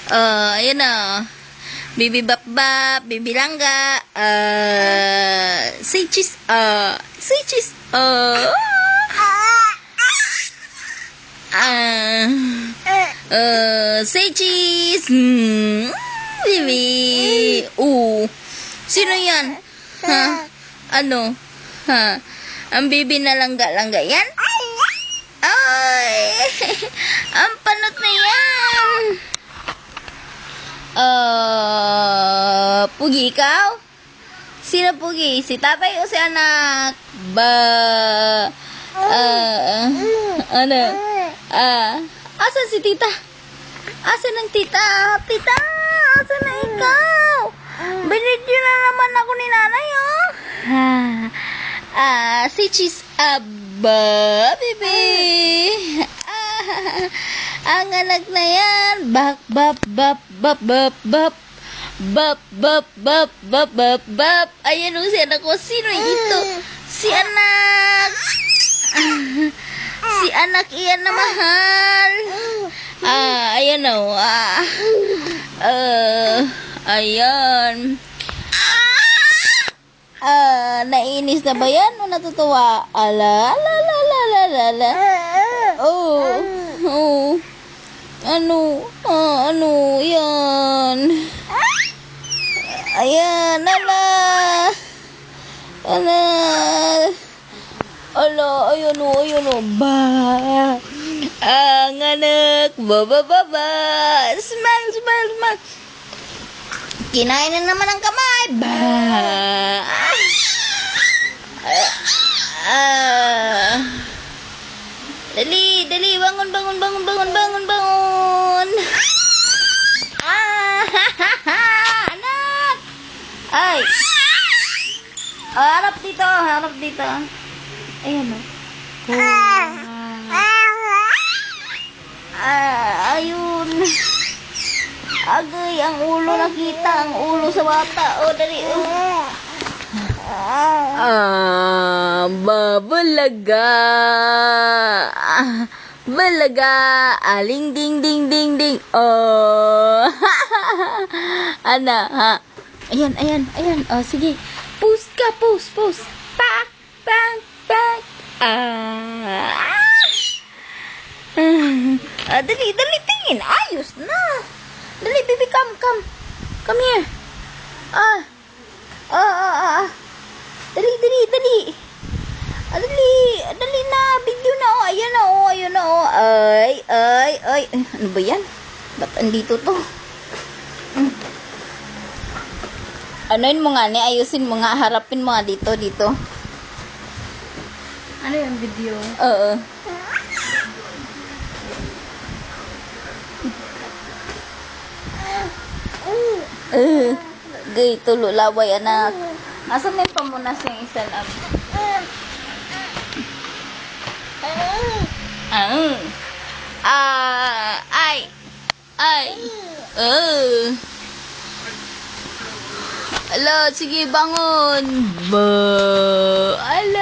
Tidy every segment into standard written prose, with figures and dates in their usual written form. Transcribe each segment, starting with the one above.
Ayan na. Bibi Bap, Bibi Langga, say cheese, say cheese, Bibi, sino yan? Ha? Ano? Ha? Ang Bibi na langga yan? Ay, ang panot na yan. Pugi ikaw? Sino Pugi? Si tatay o si anak? Ano? Asan si tita? Asan ang tita? Tita, asan na ikaw? Binidyo na naman ako ni nanay, oh. Si Cheese Baby. Ang anak na yan. Bap. Ayan o, si anak ko. Sino ito? Si anak. Si anak iyan na mahal. Ayan o. Ayan. Nainis na ba yan o natutuwa? Ala. Ano, yan. Ayan, ala, ayun o, ang anak, baba, smile. Kinain na naman ang kamay, Dali, bangun. Anak! Ay! Harap dito. Ayan o. Ayun. Agay, ang ulo nakita. Ang ulo sa bata. Dali. Balaga. Aling ding. Ana, ha? Ayan. Sige. Post ka. Pak. Dali, tingin. Ayos na. Dali, baby, come. Come here. Dali. Dali na. Video na, oh. Ayan na, oh. Ay. Ano ba yan? Ba't andito to? Anoin mo nga, ayusin mo nga. Harapin mo nga dito. Ano yung video? Oo. Gay, tulo laway, anak. Asa may pamunas yung isa lang? Ay. Ala, sige, bangon. Bangon.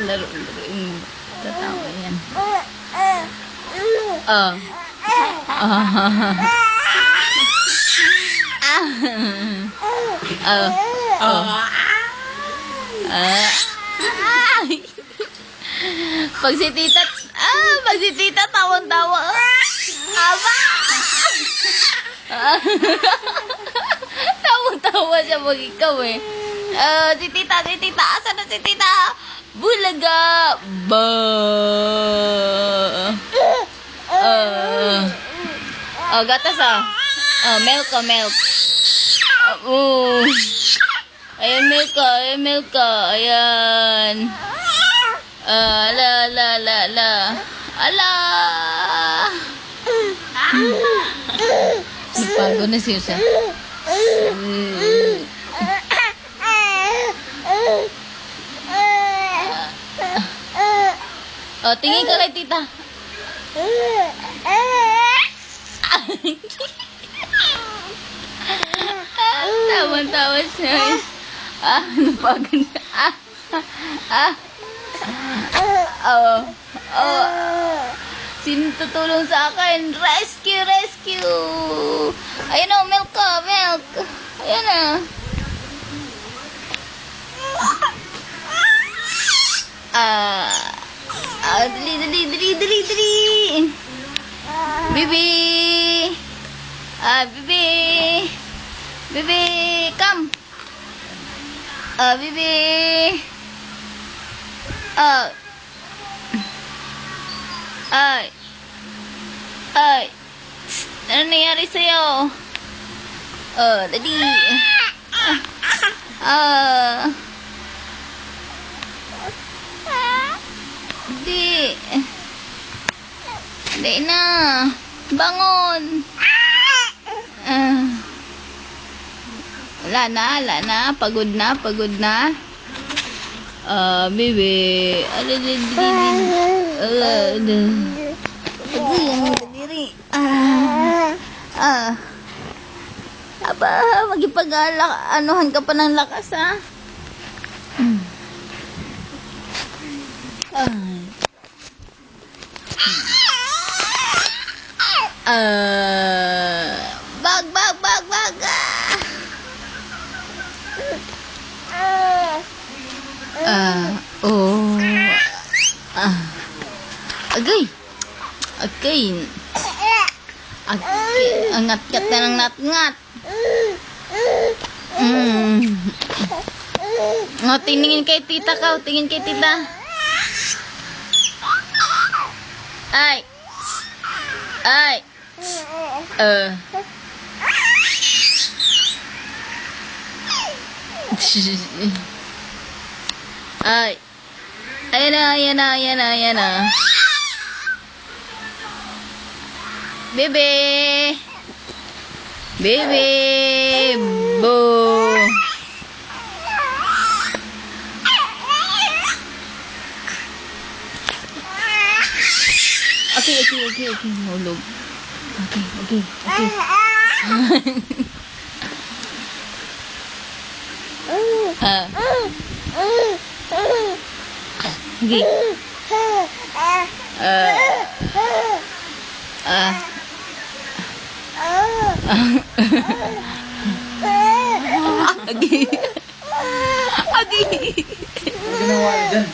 Laruin mo. Tatawa yan. Pag si tita tawang-tawa. Aba! Tawang-tawa siya pag ikaw eh. Si tita, asan na si tita? Bulaga! Gatas milk. Ayan, milk. Ayan. Ala. Pagod na siya. tingin ka kay tita. Tawa-tawa siya. Napagod na. Sino tutulong sa akin? Rescue, rescue! Ayan o, milk ko, milk. Ayan o. Dali. Bibi! Bibi! Bibi, come! Bibi! Ay! Ano nangyari sa'yo? Dali! Hindi na. Bangon. Wala na. Pagod na. Bibi. Magipag-anuhan ka pa ng lakas, ha? Bag. Agay. Angat-kat na ng nat-ngat. Tingin kay tita ka. Tingin kay tita. Ay. Ay. Ayan na. Bebe. Bo. Okay. Hulog. Okay. Okay. Ginawa niya dyan.